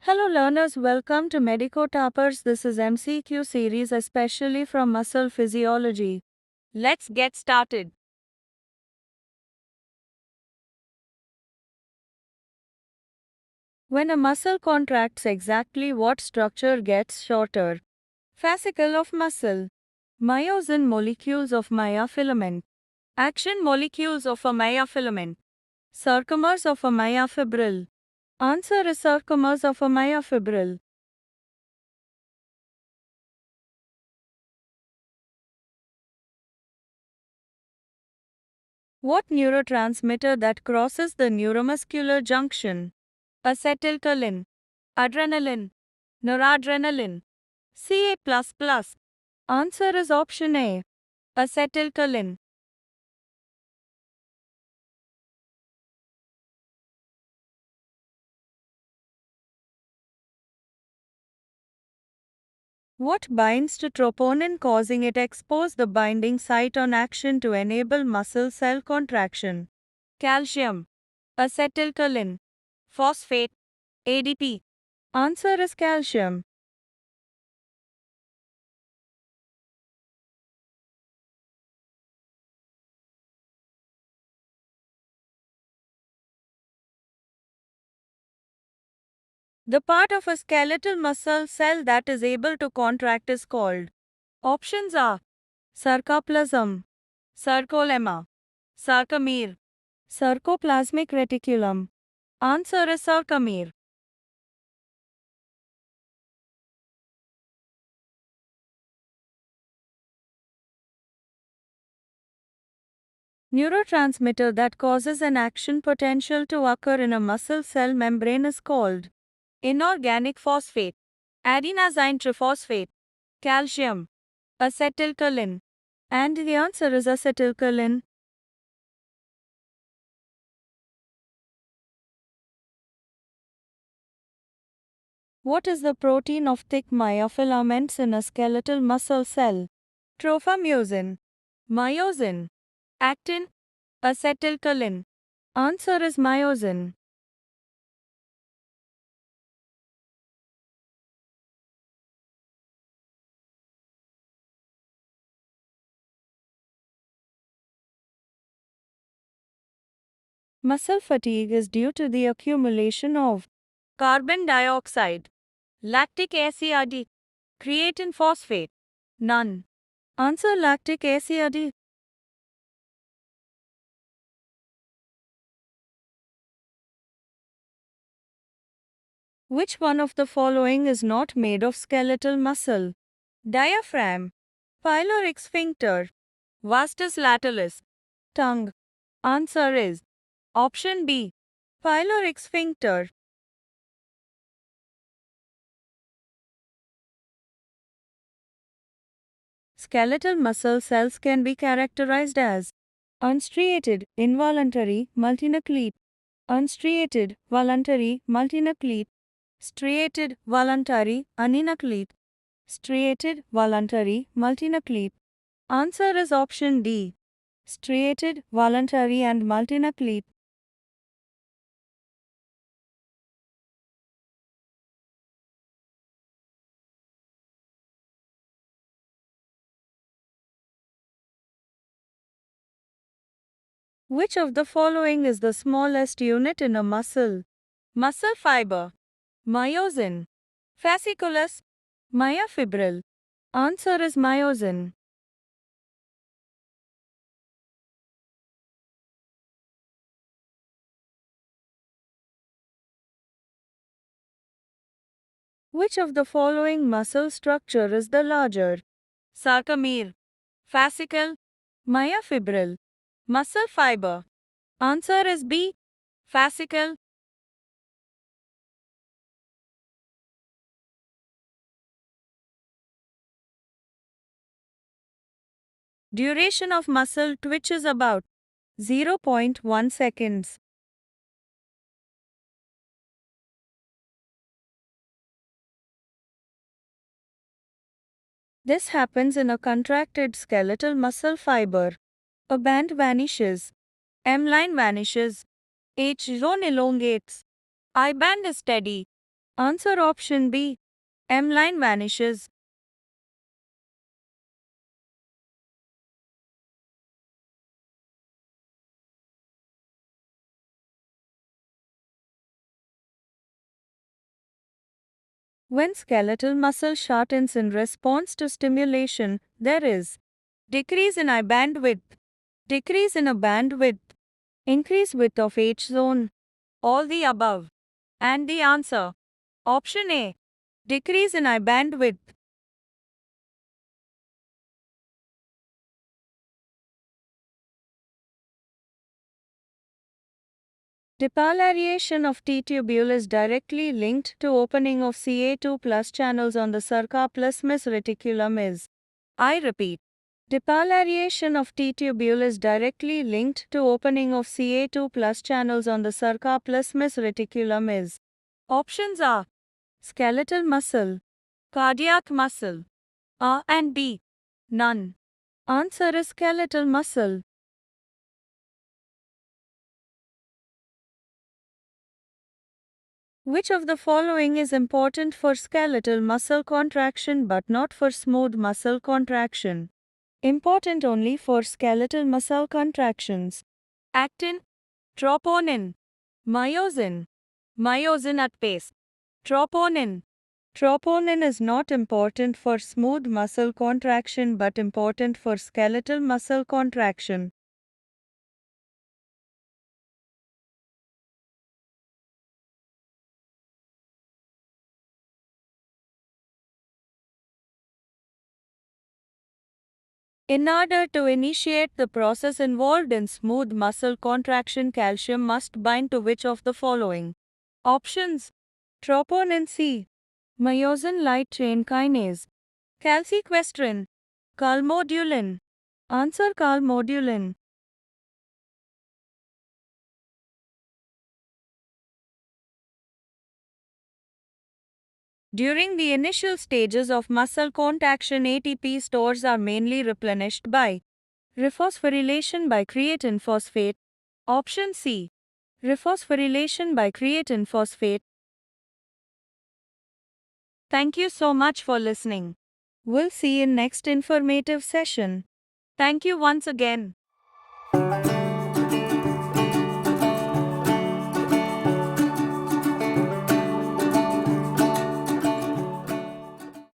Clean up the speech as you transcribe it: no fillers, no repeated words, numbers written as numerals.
Hello learners, welcome to Medico Toppers. This is MCQ series especially from muscle physiology. Let's get started. When a muscle contracts, exactly what structure gets shorter? Fascicle of muscle, myosin molecules of myofilament, action molecules of a myofilament, sarcomers of a myofibril. Answer is sarcomers of a myofibril. What neurotransmitter that crosses the neuromuscular junction? Acetylcholine, adrenaline, noradrenaline, Ca++. Answer is option A. Acetylcholine. What binds to troponin causing it expose the binding site on action to enable muscle cell contraction? Calcium, acetylcholine, phosphate, ADP. Answer is calcium. The part of a skeletal muscle cell that is able to contract is called. Options are sarcoplasm, sarcolemma, sarcomere, sarcoplasmic reticulum. Answer is sarcomere. Neurotransmitter that causes an action potential to occur in a muscle cell membrane is called inorganic phosphate, adenosine triphosphate, calcium, acetylcholine. And the answer is acetylcholine. What is the protein of thick myofilaments in a skeletal muscle cell? Trophomucin, myosin, actin, acetylcholine. Answer is myosin. Muscle fatigue is due to the accumulation of carbon dioxide, lactic acid, creatine phosphate. None. Answer lactic acid. Which one of the following is not made of skeletal muscle? Diaphragm, pyloric sphincter, vastus latalis, tongue. Answer is option B. Pyloric sphincter. Skeletal muscle cells can be characterized as unstriated, involuntary, multinucleate, unstriated, voluntary, multinucleate, striated, voluntary, uninucleate, striated, voluntary, multinucleate. Answer is option D. Striated, voluntary and multinucleate. Which of the following is the smallest unit in a muscle? Muscle fiber, myosin, fasciculus, myofibril. Answer is myosin. Which of the following muscle structure is the larger? Sarcomere, fascicle, myofibril, muscle fiber. Answer is B. Fascicle. Duration of muscle twitch is about 0.1 seconds. This happens in a contracted skeletal muscle fiber. A band vanishes. M line vanishes. H zone elongates. I band is steady. Answer option B. M line vanishes. When skeletal muscle shortens in response to stimulation, there is decrease in eye bandwidth, decrease in a bandwidth, increase width of H zone, all the above. And the answer, option A, decrease in eye bandwidth. Depolarization of T-tubule is directly linked to opening of Ca2 plus channels on the Surca plus Mis reticulum is. I repeat. Depolarization of T-tubule is directly linked to opening of Ca2 plus channels on the Surca plus Mis reticulum is. Options are skeletal muscle, cardiac muscle, A and B. None. Answer is skeletal muscle. Which of the following is important for skeletal muscle contraction but not for smooth muscle contraction? Important only for skeletal muscle contractions. Actin, troponin, myosin. Myosin at pace. Troponin. Troponin is not important for smooth muscle contraction but important for skeletal muscle contraction. In order to initiate the process involved in smooth muscle contraction, calcium must bind to which of the following? Options: troponin C, myosin light chain kinase, calciquestrin, calmodulin. Answer: calmodulin. During the initial stages of muscle contraction, ATP stores are mainly replenished by rephosphorylation by creatine phosphate. Option C. Rephosphorylation by creatine phosphate. Thank you so much for listening. We'll see you in next informative session. Thank you once again.